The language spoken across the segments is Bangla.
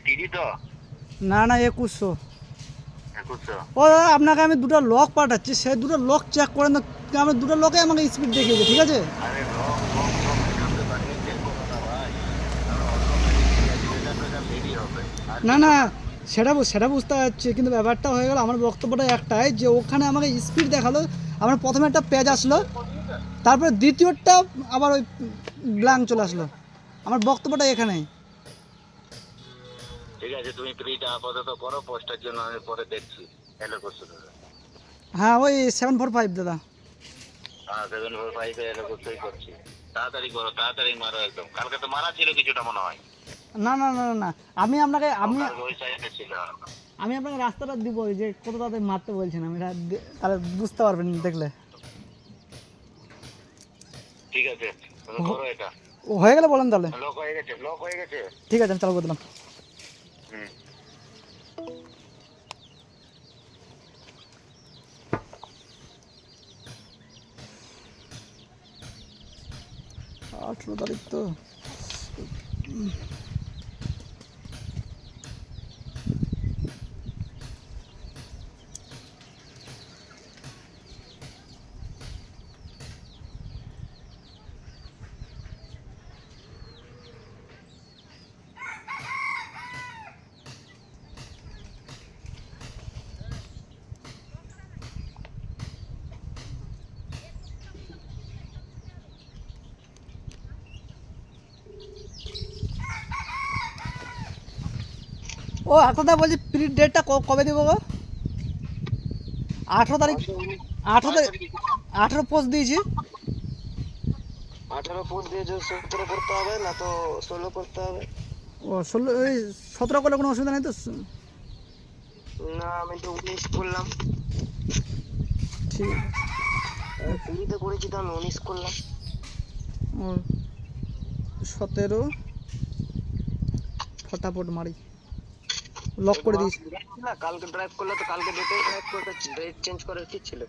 টিডি তো না না 2100। 2100। ও দাদা আপনাকে আমি দুটো লক পাঠাচ্ছি, সেই দুটো লক চেক করেন না, আমি দুটো লকে আমাকে স্পিড দেখিয়েছে, ঠিক আছে? আরে লক লক লক এখানে বানিয়ে চেক করো না ভাই, আমরা অটোমেটিক রেজাল্ট দেরি হবে। আর না কিছু না, না। সেটা বুঝতে পারছি, কিন্তু ব্যাপারটা হয়ে গেল আমার বক্তব্যটা একটাই, যে ওখানে আমাকে স্পিড দেখালো, আমার প্রথমে একটা পেজ আসলো, তারপরে দ্বিতীয়টা আবার ওই ব্ল্যাঙ্ক চলে আসলো। আমার বক্তব্যটা এখানেই। ঠিক আছে, তুমি প্রিটা আপাতত করো, পোস্টের জন্য আমি পরে দেখছি। এলো করছো দাদা? হ্যাঁ ওই 745 দাদা। হ্যাঁ 745 এলো করছোই করছি। তাড়াতাড়ি করো, তাড়াতাড়ি মারো একদম। কালকে তো মারা ছিল কিছুটা মনে হয়। না না না না না, আমি আপনাকে আমি কালকে ওই সাইডে ছিল। আমি আপনাকে রাস্তাটা দিব, যে কত তাড়াতাড়ি মারতে বলছেন, আমি তাহলে বুঝতে পারবেন দেখলে। ঠিক আছে, তুমি করো এটা। ও হয়ে গেলে বলেন তাহলে। লক হয়ে গেছে, লক হয়ে গেছে। ঠিক আছে, আমি চালু করে দিলাম। হুম। 18 তারিখ তো। ও আপনাদের বলছি প্রি ডেটটা কবে দেবো গো? 18 তারিখ। 18 তারিখ, 18 পোস্ট দিয়েছি। 18 পোস্ট দিয়েছো, 17 করতে হবে না তো 16 করতে হবে। ও 16, ওই 17 করলে কোনো অসুবিধা নেই তো? না আমি তো 19 করলাম। ঠিক। কুড়িতে করেছি তো আমি 19 করলাম। ও 17 ফটাফট মারি, লক করে দিয়েছি। না কালকে ড্রাইভ করলে তো কালকে ডেটে ড্রাইভ করতে, ডেট চেঞ্জ করার কি ছিল?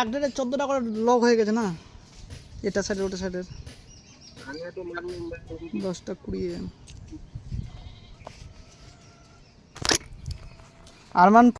এক ডেটে 14টা করে লক হয়ে গেছে না, এটা সাইডের ওটা সাইডের। আমি তো মানি 10টা 20 আরমান।